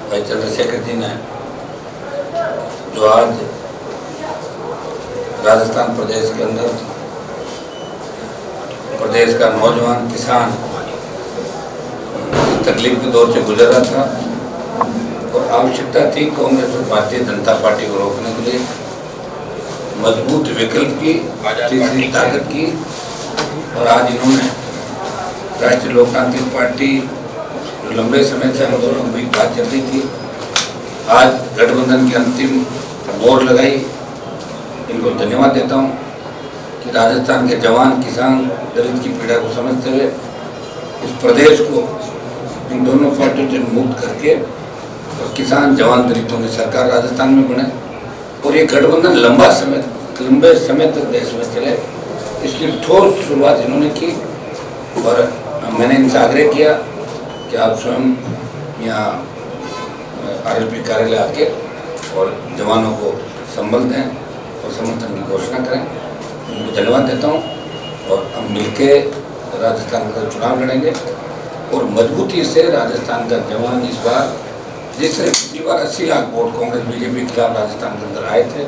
भाई चंद्रशेखर जी ने जो आज राजस्थान प्रदेश के अंदर प्रदेश का नौजवान किसान इस तकलीफ के दौर से गुजर रहा था और आवश्यकता थी कांग्रेस और भारतीय जनता पार्टी को रोकने के लिए मजबूत विकल्प की, तीसरी ताकत की। और आज इन्होंने राष्ट्रीय लोकतांत्रिक पार्टी जो लंबे समय से हम दोनों की बात चल रही थी, आज गठबंधन की अंतिम मोहर लगाई। इनको धन्यवाद देता हूँ कि राजस्थान के जवान, किसान, दलित की पीड़ा को समझते हुए इस प्रदेश को इन दोनों पार्टियों से मुक्त करके और किसान, जवान, दलितों की सरकार राजस्थान में बने और ये गठबंधन लंबे समय तक देश में चले, इसकी ठोस शुरुआत इन्होंने की। और मैंने इनसे आग्रह किया कि आप स्वयं यहाँ RLP कार्यालय आके और जवानों को संबल दें और समर्थन की घोषणा करें। उनको धन्यवाद देता हूँ और हम मिलके राजस्थान का चुनाव लड़ेंगे और मजबूती से राजस्थान का जवान इस बार, जिस तरह पिछली बार 80 लाख वोट कांग्रेस BJP के खिलाफ राजस्थान के अंदर आए थे,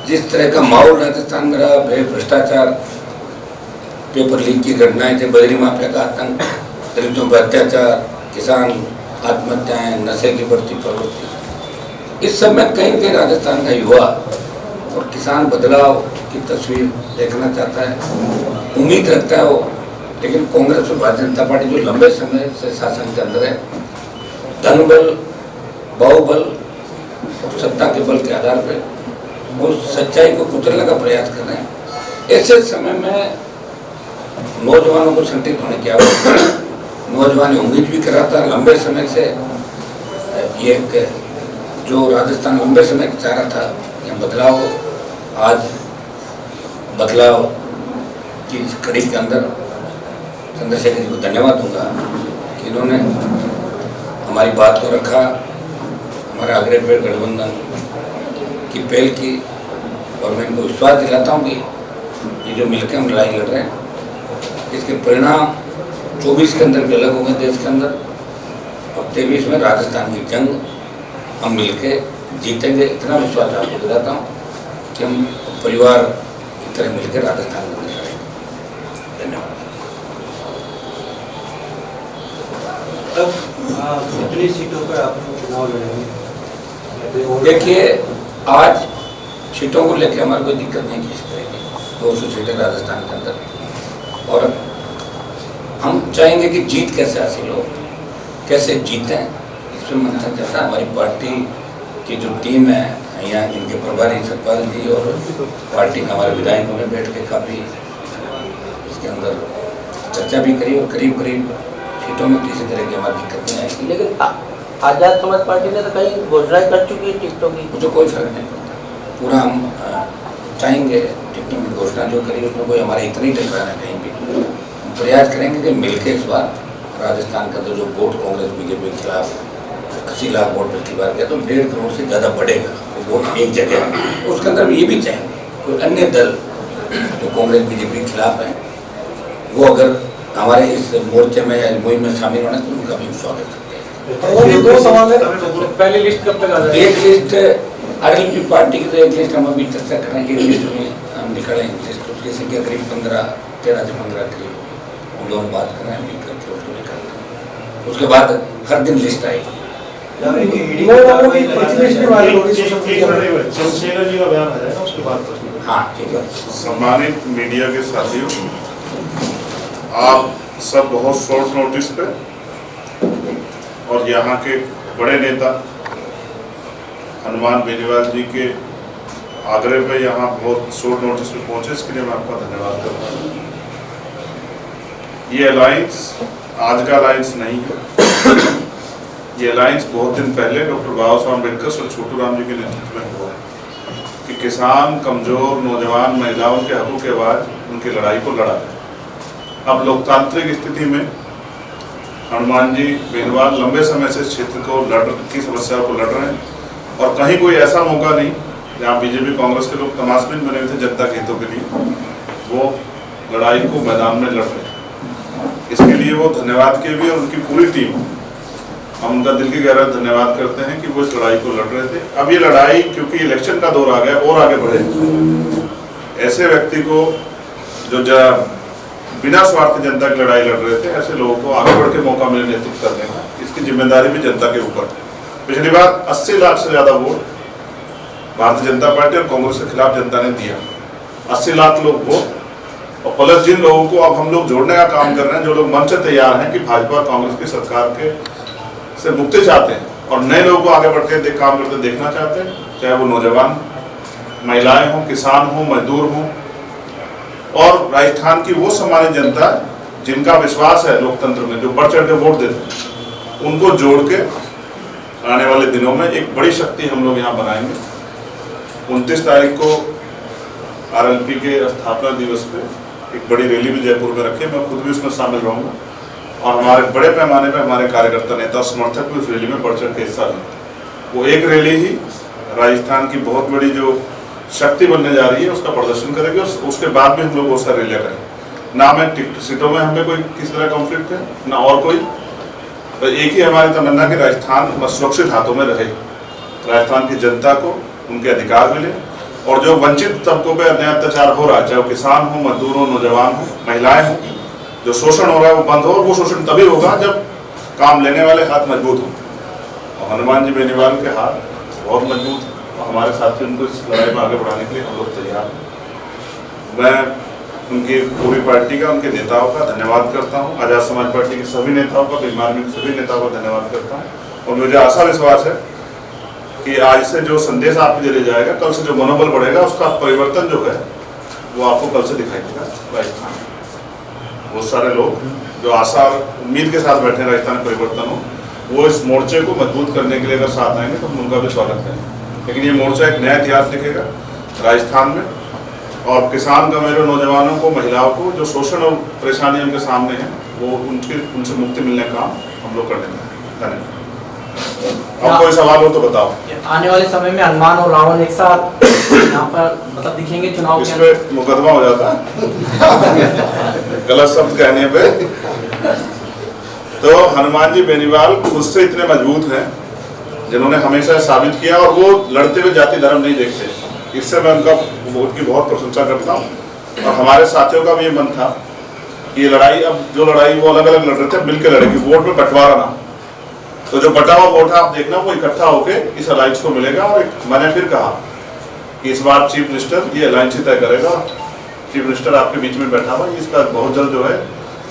जिस तरह का माहौल राजस्थान में रहा, भ्रष्टाचार, पेपर लीक की घटनाएं थे, बजरी माफिया का आतंक, दलितों पर अत्याचार, किसान आत्महत्याएं, नशे की बढ़ती प्रवृत्ति, इस सब में कहीं कहीं राजस्थान का युवा और किसान बदलाव की तस्वीर देखना चाहता है, उम्मीद रखता है वो। लेकिन कांग्रेस और भारतीय जनता पार्टी जो लंबे समय से शासन के अंदर है, धन बल, बाहुबल और सत्ता के बल के आधार पर वो सच्चाई को कुचलने का प्रयास कर रहे हैं। ऐसे समय में नौजवानों को संगठित होने की आवश्यकता है। नौजवान उम्मीद भी कर रहा था लंबे समय से, ये जो राजस्थान लंबे समय चाह रहा था ये बदलाव हो। आज बदलाव की इस कड़ी के अंदर चंद्रशेखर जी को धन्यवाद दूंगा कि इन्होंने हमारी बात को रखा, हमारे आग्रह पर गठबंधन की पहल की। और मैं इनको विश्वास दिलाता हूँ कि ये जो मिलकर हम लड़ाई लड़ रहे हैं, इसके परिणाम 24 के अंदर भी अलग होंगे देश के अंदर, और 23 में राजस्थान की जंग हम मिलके जीतेंगे। इतना विश्वास आपको दिलाता हूँ कि हम परिवार की तरह मिलकर राजस्थान में लड़ेंगे। धन्यवाद। कितनी सीटों पर आप चुनाव लड़ेंगे? देखिए, आज सीटों को लेकर हमारी कोई दिक्कत नहीं किसी तरह की, 200 सीटें राजस्थान के अंदर, और हम चाहेंगे कि जीत कैसे हासिल हो, कैसे जीतें, इस पर मंथन चल रहा है। हमारी पार्टी की जो टीम है, यहाँ इनके प्रभारी सतपाल जी और पार्टी के हमारे विधायकों ने बैठ के काफ़ी इसके अंदर चर्चा भी करी और करीब करीब सीटों में किसी तरह की हमारी दिक्कत नहीं आएगी। लेकिन आजाद समाज पार्टी ने तो कई घोषणाएं कर चुकी है टिकटों की, मुझे कोई फर्क नहीं पड़ता। पूरा हम चाहेंगे टिकटों की घोषणा जो करी उसमें कोई हमारे इतना ही टकराना कहीं भी। हम प्रयास करेंगे कि मिलकर इस बार राजस्थान का तो जो वोट कांग्रेस BJP के खिलाफ 80 लाख वोट पिछली बार गया, तो 1.5 करोड़ से ज़्यादा बढ़ेगा वो वोट एक जगह। उसके अंदर ये भी चाहेंगे कोई अन्य दल जो कांग्रेस BJP के खिलाफ हैं, वो अगर हमारे इस मोर्चे में या मुहिम में शामिल होना तो उनका भी स्वागत करते हैं। दो सवाल है, पहली लिस्ट कब तक आ जाएगी? एक लिस्ट RLP पार्टी की, तो एक लिस्ट हम अभी चर्चा कर रहे हैं। एक लिस्ट में हम निकालेंगे लिस्ट, उसकी संख्या करीब 13 से 15 करीब, हम दोनों बात कर रहे हैं, मिल करके उसको निकालते हैं। उसके बाद हर दिन लिस्ट आएगी। हाँ, ठीक है। सम्मानित मीडिया के साथियों, आप सब बहुत शॉर्ट नोटिस पे और यहाँ के बड़े नेता हनुमान बेनीवाल जी के आग्रह पे यहाँ बहुत शॉर्ट नोटिस पे पहुँचे, इसके लिए मैं आपका धन्यवाद करता हूँ। ये अलायंस आज का अलायंस नहीं है, ये अलायंस बहुत दिन पहले डॉक्टर बाबा साहब अम्बेडकर और छोटू राम जी के नेतृत्व में हुआ कि किसान, कमजोर, नौजवान, महिलाओं के हकों के आवाज, उनकी लड़ाई को लड़ा है। अब लोकतांत्रिक स्थिति में हनुमान जी बेनीवाल लंबे समय से क्षेत्र को की समस्याओं को लड़ रहे हैं, और कहीं कोई ऐसा मौका नहीं जहाँ BJP कांग्रेस के लोग तमाशबीन बने हुए थे जनता के हितों के लिए, वो लड़ाई को मैदान में लड़ रहे हैं। इसके लिए वो धन्यवाद के भी और उनकी पूरी टीम हम उनका दिल की गहरा धन्यवाद करते हैं कि वो इस लड़ाई को लड़ रहे थे। अब ये लड़ाई क्योंकि इलेक्शन का दौर आ गया और आगे बढ़े, ऐसे व्यक्ति को जो बिना स्वार्थ जनता की लड़ाई लड़ रहे थे, ऐसे लोगों को आगे बढ़ के मौका मिले नेतृत्व करने का, इसकी जिम्मेदारी भी जनता के ऊपर। पिछली बार 80 लाख से ज्यादा वोट भारतीय जनता पार्टी और कांग्रेस के खिलाफ जनता ने दिया, 80 लाख लोग वोट। और प्लस जिन लोगों को अब हम लोग जोड़ने का काम कर रहे हैं, जो लोग मन से तैयार हैं कि भाजपा कांग्रेस की सरकार के से मुक्ति चाहते हैं और नए लोगों को आगे बढ़ के काम करते देखना चाहते हैं, चाहे वो नौजवान, महिलाएं हों, किसान हों, मजदूर हों, और राजस्थान की वो सामान्य जनता जिनका विश्वास है लोकतंत्र में, जो बढ़ चढ़ के वोट देते हैं, उनको जोड़ के आने वाले दिनों में एक बड़ी शक्ति हम लोग यहाँ बनाएंगे। 29 तारीख को आरएलपी के स्थापना दिवस पे एक बड़ी रैली भी जयपुर में रखी है, मैं खुद भी उसमें शामिल रहूँगा और हमारे बड़े पैमाने पर हमारे कार्यकर्ता, नेता और समर्थक भी उस रैली में बढ़ चढ़ के हिस्सा लें। वो एक रैली ही राजस्थान की बहुत बड़ी जो शक्ति बनने जा रही है उसका प्रदर्शन करेंगे, और उसके बाद भी हम लोग बहुत सारी रैलियाँ करेंगे। ना हमें टिकट सीटों में हमें कोई किसी तरह कॉन्फ्लिक्ट है, ना और कोई, तो एक ही हमारी तमन्ना कि राजस्थान सुरक्षित हाथों में रहे, राजस्थान की जनता को उनके अधिकार मिले, और जो वंचित तबकों पर अन्याय अत्याचार हो रहा है, चाहे वो किसान हो, मजदूर हो, नौजवान हो, महिलाएं हो, जो शोषण हो रहा है वो बंद हो। और वो शोषण तभी होगा जब काम लेने वाले हाथ मजबूत हों, और हनुमान जी बेनीवाल के हाथ बहुत मजबूत हैं, और हमारे साथी उनको इस लड़ाई में आगे बढ़ाने के लिए हम लोग तैयार हैं। मैं उनकी पूरी पार्टी का, उनके नेताओं का धन्यवाद करता हूँ, आज़ाद समाज पार्टी के सभी नेताओं का, बीमार के सभी नेताओं का धन्यवाद करता हूँ। और मुझे आशा विश्वास है कि आज से जो संदेश आपको दिया जाएगा, कल से जो मनोबल बढ़ेगा, उसका परिवर्तन जो है वो आपको कल से दिखाई देगा। राजस्थान बहुत सारे लोग जो आशा और उम्मीद के साथ बैठे राजस्थान में परिवर्तन हो, वो इस मोर्चे को मजबूत करने के लिए अगर साथ आएंगे तो हम उनका भी स्वागत करेंगे। लेकिन ये मोर्चा एक नया इतिहास लिखेगा राजस्थान में, और किसान का मेरे नौजवानों को, महिलाओं को जो शोषण और परेशानी उनके सामने है, वो उनसे मुक्ति मिलने का काम हम लोग करने का। धन्यवाद। अब कोई सवाल हो तो बताओ। आने वाले समय में हनुमान और रावण एक साथ यहाँ पर मतलब दिखेंगे चुनाव इस पे मुकदमा हो जाता है गलत शब्द कहने पे। तो हनुमान जी बेनीवाल खुद से इतने मजबूत हैं, जिन्होंने हमेशा साबित किया, और वो लड़ते हुए जाति धर्म नहीं देखते। इससे मैं उनकी बहुत प्रशंसा करता हूँ। और हमारे साथियों का भी ये मन था कि ये लड़ाई, अब जो लड़ाई वो अलग अलग लड़ रहे थे, मिलकर लड़ेगी, वोट में बंटवारा ना। तो जो बटा हुआ वोट है आप देखना, वो इकट्ठा होकर इस अलायंस को मिलेगा। और मैंने फिर कहा कि इस बार चीफ मिनिस्टर ये अलायंस ही तय करेगा। चीफ मिनिस्टर आपके बीच में बैठा हुआ, इसका बहुत जल्द जो है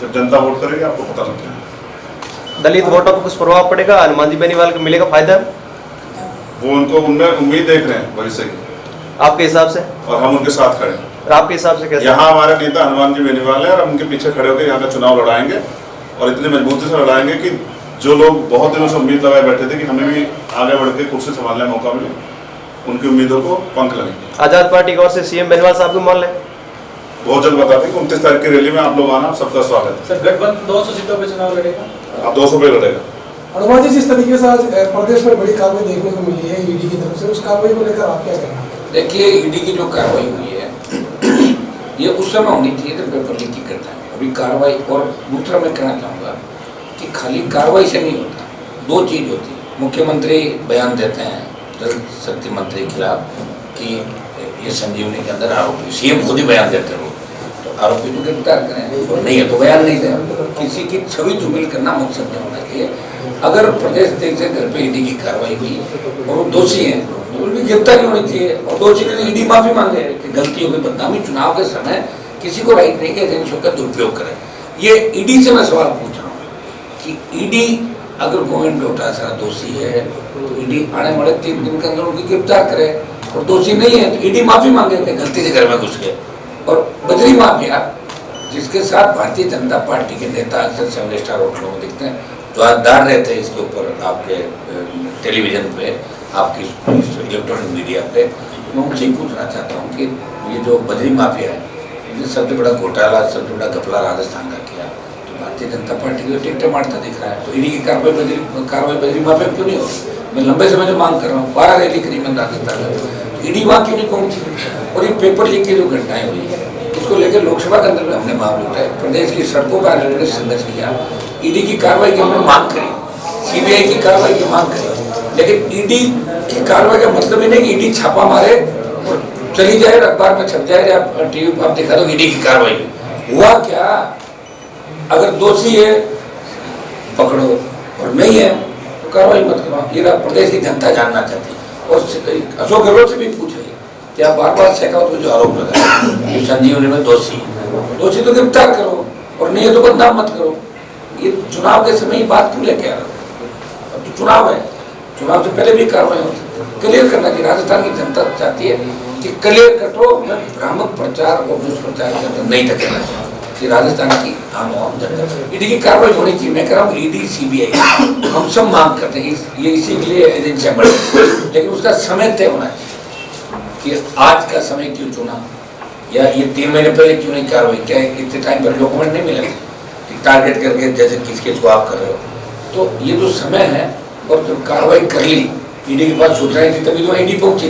जब जनता वोट करेगी आपको पता लग जाएगा। दलित वोटों पर कुछ प्रभाव पड़ेगा? हनुमान जी बेनीवाल को मिलेगा फायदा? वो उनको उनमें उम्मीद देख रहे हैं भविष्य की, आपके हिसाब से, और हम उनके साथ खड़े हैं। और आपके हिसाब से कैसे? यहाँ हमारे नेता हनुमान जी बेनीवाल है, और हम उनके पीछे खड़े होकर यहाँ का चुनाव लड़ाएंगे, और इतनी मजबूती से लड़ाएंगे कि जो लोग बहुत दिनों से उम्मीद लगाए बैठे थे कि हमें भी आगे बढ़ के कुर्सी संभालने का मौका मिले, उनकी उम्मीदों को पंख लगेंगे। आजाद पार्टी की ओर से सीएम बेनीवाल साहब को मान लें? बहुत जल्द बता देंगे। 29 तारीख की रैली में आप लोग आना, सबका स्वागत है। सर, गठबंधन 200 सीटों पे चुनाव लड़ेगा? आप 200 पे लड़ेगा। हनुमान जी, जिस तरीके से आज प्रदेश में बड़ी कार्रवाई देखने को मिली है ईडी की तरफ से, उस कार्रवाई को लेकर आप क्या कहना है? देखिए, ईडी की जो कार्रवाई हुई है ये उस समय होनी चाहिए जब पेपर लीक की करता है। अभी कार्रवाई, और दूसरा मैं कहना चाहूँगा कि खाली कार्रवाई से नहीं होता, दो चीज़ होती है। मुख्यमंत्री बयान देते हैं जल शक्ति मंत्री के खिलाफ कि ये संजीवनी के अंदर आरोपी, सीएम खुद ही बयान देते हैं, तो आरोपी को गिरफ्तार करें, और नहीं है तो बयान नहीं दें। किसी की छवि धूमिल करना मकसद नहीं होना चाहिए। अगर प्रदेश से घर पे ईडी की कार्रवाई हुई और वो दोषी हैं तो उनकी गिरफ्तारी होनी चाहिए, और दोषी ने ईडी माफी मांगे कि गलती हो गई, बदनामी। चुनाव के समय किसी को राइट नहीं कि एजेंसियों का दुरुपयोग करें। ये ईडी से मैं सवाल पूछ रहा हूँ कि ईडी अगर गोविंद डोटासरा दोषी है तो ईडी आने वाले 3 दिन के अंदर उनकी गिरफ्तार करे, और दोषी नहीं है तो ईडी माफी मांगे कि गलती से घर में घुस गए। और बजरी माफिया जिसके साथ भारतीय जनता पार्टी के नेता अक्सर 7 स्टार होटलों में दिखते हैं, जवाबदार रहते हैं इसके ऊपर आपके टेलीविजन पे, आपकी इलेक्ट्रॉनिक मीडिया पे। मैं उनसे ही पूछना चाहता हूँ कि ये जो बजरी माफिया है, ये सबसे बड़ा घोटाला, सबसे बड़ा घपला राजस्थान का किया, तो भारतीय जनता पार्टी को टिकटें मारता दिख रहा है, तो ईडी की कार्रवाई बजरी माफिया क्यों नहीं होगी? मैं लंबे समय से मांग कर रहा हूँ, 12 रैली करी मैंने राजस्थान में, ईडी वहाँ क्यों नहीं पहुँची? और ये पेपर लीक की जो घटनाएं हुई है उसको लेकर लोकसभा के अंदर हमने मामले उठाए, प्रदेश की सड़कों पर संघर्ष किया, ईडी की कार्रवाई की हमने मांग करी, सीबीआई की कार्रवाई की मांग करें, लेकिन ईडी की कार्रवाई का मतलब ही नहीं कि ईडी छापा मारे और चली जाए, अखबार में छप जाए या टीवी पर आप दिखा दो ईडी की कार्रवाई हुआ क्या। अगर दोषी है पकड़ो और नहीं है तो कार्रवाई मत करो। ये प्रदेश की जनता जानना चाहती है। और अशोक गहलोत से भी पूछे कि आप बार बार शेखावत में जो आरोप लगाए संजीवनी में दोषी तो गिरफ्तार करो और नहीं है तो बदनाम मत करो। ये चुनाव के समय ही बात क्यों लेके आ रहे हो? अब तो चुनाव है, चुनाव से पहले भी कार्रवाई हो सकती, क्लियर करना चाहिए। राजस्थान की जनता चाहती है कि क्लियर कटो, हमें भ्रामक प्रचार और दुष्प्रचार के अंदर नहीं टकराना चाहिए। कि राजस्थान की आम जनता ईडी की कार्रवाई होनी चाहिए। मैं कह रहा हूँ ईडी सीबीआई हम सब मांग करते हैं, ये इसी के लिए एजेंसियां बनी, लेकिन उसका समय तय होना चाहिए कि आज का समय क्यों चुना, या ये 3 महीने पहले क्यों नहीं कार्रवाई, क्या इतने टाइम पर डॉक्यूमेंट नहीं मिले कि टारगेट करके जैसे किस केस को आप कर रहे हो। तो ये जो समय है और जब कार्रवाई कर ली, ईडी के पास सूचनाएं थी तभी तो ईडी पहुंची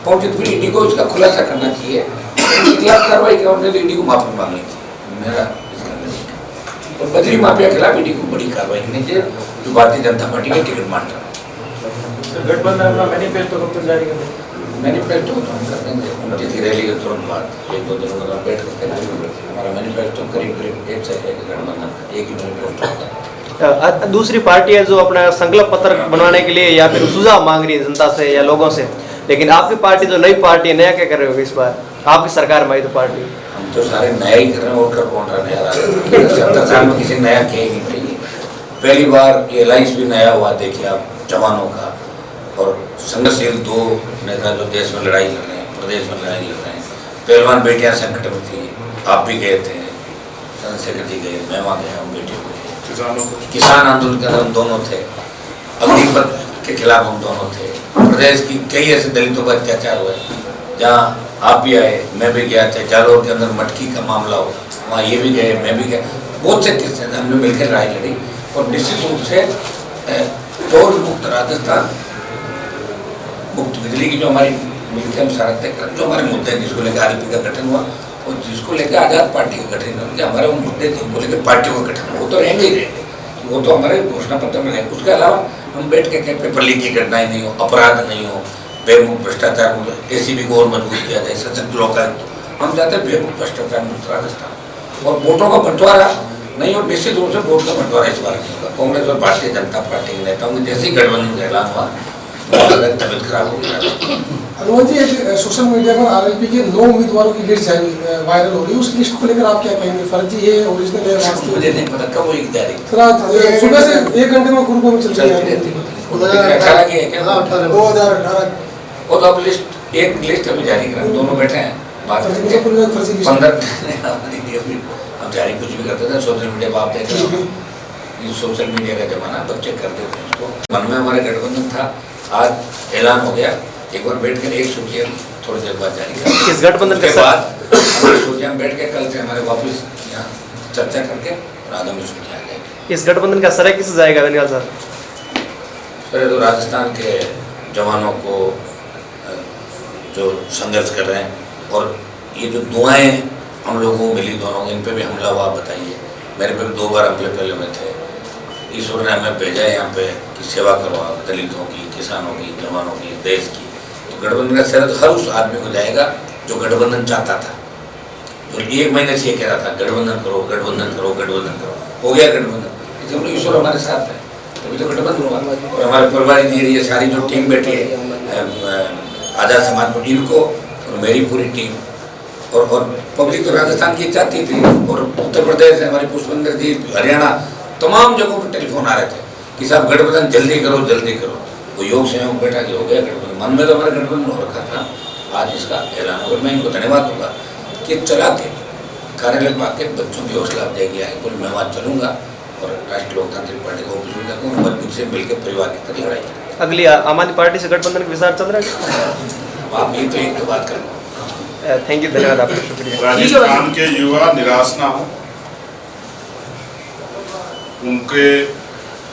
तो फिर ईडी को इसका खुलासा करना चाहिए, खिलाफ कार्रवाई करने तो ईडी को माफी मांगनी चाहिए। मेरा और बजरी माफिया के खिलाफ ईडी को बड़ी कार्रवाई करनी चाहिए जो भारतीय जनता पार्टी के टिकट बांट रहा है। गठबंधन अपना मैनिफेस्टो कब तक जारी करेंगे? मैनिफेस्टो तो हम कर देंगे 29 रैली के तुरंत बाद, 1-2 दिन में बैठ करके हमारा मैनिफेस्टो करीब 1 से 1 गठबंधन एक ही मैनिफेस्टो। दूसरी पार्टी है जो अपना संकल्प पत्र बनवाने के लिए या फिर सुझाव मांग रही है जनता से या लोगों से, लेकिन आपकी पार्टी जो नई पार्टी है, नया क्या कर रहे हो इस बार? आपकी सरकार में आई तो पार्टी हम तो सारे नया ही कर रहे हैं और कर कौन रहा नया 70 साल में किसी नया किया ही नहीं चाहिए। पहली बार ये अलायंस भी नया हुआ, देखिए आप, जवानों का और संघर्षशील 2 नेता जो देश में लड़ाई लड़ रहे हैं, प्रदेश में लड़ाई लड़ रहे हैं। पहलवान बेटियां संकट में थी, आप भी गए थे, चंद्रशेखर जी गए, मैं वहाँ गया हूँ बेटियों को। किसान आंदोलन के अंदर हम दोनों थे, अग्निपथ के खिलाफ हम दोनों थे। प्रदेश की कई ऐसे दलितों पर अत्याचार हुए जहाँ आप भी आए, मैं भी गया था। जालोर के अंदर मटकी का मामला हो, वहाँ ये भी गए, मैं भी गया। बहुत से किस्से हमने मिलकर लड़ाई लड़ी और निश्चित रूप से टोल मुक्त राजस्थान, मुक्त बिजली की जो हमारी मिलकर हम सारा तय कर, जो हमारे मुद्दे हैं जिसको लेकर आरपी का गठन हुआ और जिसको लेकर आज़ाद पार्टी का गठन हुआ, हमारे वो मुद्दे जिनको लेकर पार्टियों का गठन वो तो रहेंगे ही रहेंगे, वो तो हमारे घोषणा पत्र में रहेंगे। उसके अलावा हम बैठ के कहीं पेपर लीक की घटनाएं नहीं हो, अपराध नहीं हो, बेमुक्त भ्रष्टाचार मुक्त, एसीबी को और मजबूत किया जाए, सशक्त लोकायुक्त। हम चाहते हैं बेमुक्त भ्रष्टाचार मुक्त राजस्थान और वोटों का बंटवारा नहीं, और निश्चित रूप से वोट का बंटवारा इस बार नहीं होगा। कांग्रेस और भारतीय जनता पार्टी के नेताओं की जैसे ही गठबंधन का ऐलान हुआ तबियत खराब हो गया। हनुमान जी, एक सोशल मीडिया पर आरएलपी के 9 उम्मीदवारों की लिस्ट जारी वायरल हो रही है, उस लिस्ट को लेकर आप क्या कहेंगे? फर्जी है, ओरिजिनल है, वास्तविक? मुझे नहीं पता कब वो जारी सुबह से 1 घंटे में ग्रुपों में चल रही है। 2018 की है क्या? 2018 वो तो अब लिस्ट, एक लिस्ट अभी जारी करा, दोनों बैठे हैं बात करके 15 हम जारी कुछ भी करते थे। सोशल मीडिया पर आप देख रहे हो, ये सोशल मीडिया का जमाना, बच्चे कर देते हैं उसको। मन में हमारे गठबंधन था, आज ऐलान हो गया, एक बार बैठ कर एक सूची हम थोड़ी देर बाद जारी करेंगे। इस गठबंधन के बाद सूची हम बैठ के कल से हमारे वापस यहाँ चर्चा करके और आदम में सूची आ जाएगी। इस गठबंधन का श्रेय किसे जाएगा बेनीवाल सर? सर तो राजस्थान के जवानों को जो संघर्ष कर रहे हैं और ये जो दुआएं हम लोगों को मिली दोनों, इन पे भी हमला हुआ, बताइए। मेरे पे 2 बार हमले पहले में थे। ईश्वर ने हमें भेजा है यहाँ पे कि सेवा करो आप, दलितों की, किसानों की, जवानों की, देश की। तो गठबंधन का श्रेय तो हर उस आदमी को जाएगा जो गठबंधन चाहता था, जो 1 महीने से ये कह रहा था गठबंधन करो, गठबंधन करो, गठबंधन करो। हो गया गठबंधन, इसलिए ईश्वर हमारे साथ है, तभी तो गठबंधन हुआ। और हमारे परिवार नहीं, ये सारी जो टीम बैठी है आज़ाद समाज पर, इनको और मेरी पूरी टीम और पब्लिक तो राजस्थान की चाहती थी, और उत्तर प्रदेश से हमारी पुष्पेंद्र जी, हरियाणा, तमाम जगहों पर टेलीफोन आ रहे थे कि साहब गठबंधन जल्दी करो, जल्दी करो। वो योग से बैठा कि हो गया गठबंधन, मन में तो हमारा गठबंधन हो रखा था, आज इसका ऐलान होगा। मैं इनको धन्यवाद दूंगा कि चला के कार्यालय में आके बच्चों की हौसला अफजाई के लिए आए। बोले मैं वहाँ चलूँगा और राष्ट्रीय लोकतांत्रिक पार्टी को ऑफिस में जाकर मजबूत से मिलकर परिवार की तरह लड़ाई करेंगे। अगली आम आदमी पार्टी से गठबंधन का विचार चल रहा है? आप ये तो एक तो बात कर लो। थैंक यू, धन्यवाद आपका, शुक्रिया। राजस्थान के युवा निराश ना हो, उनके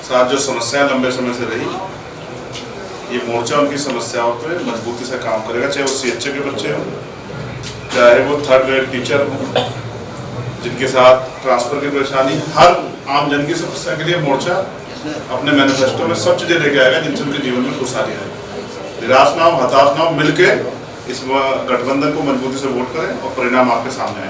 साथ जो समस्याएं लंबे समय से रही, ये मोर्चा उनकी समस्याओं पे मजबूती से काम करेगा, चाहे वो CHA के बच्चे हों, चाहे वो 3rd ग्रेड टीचर हों, जिनके साथ ट्रांसफर की परेशानी, हर आम जन की समस्या के लिए मोर्चा अपने मैनिफेस्टो में सब चीजें लेके आएगा जिनसे उनके जीवन में खुशहाली आएगी। निराश ना हो, हताश ना हो, मिलके इस गठबंधन को मजबूती से वोट करें और परिणाम आपके सामने आए।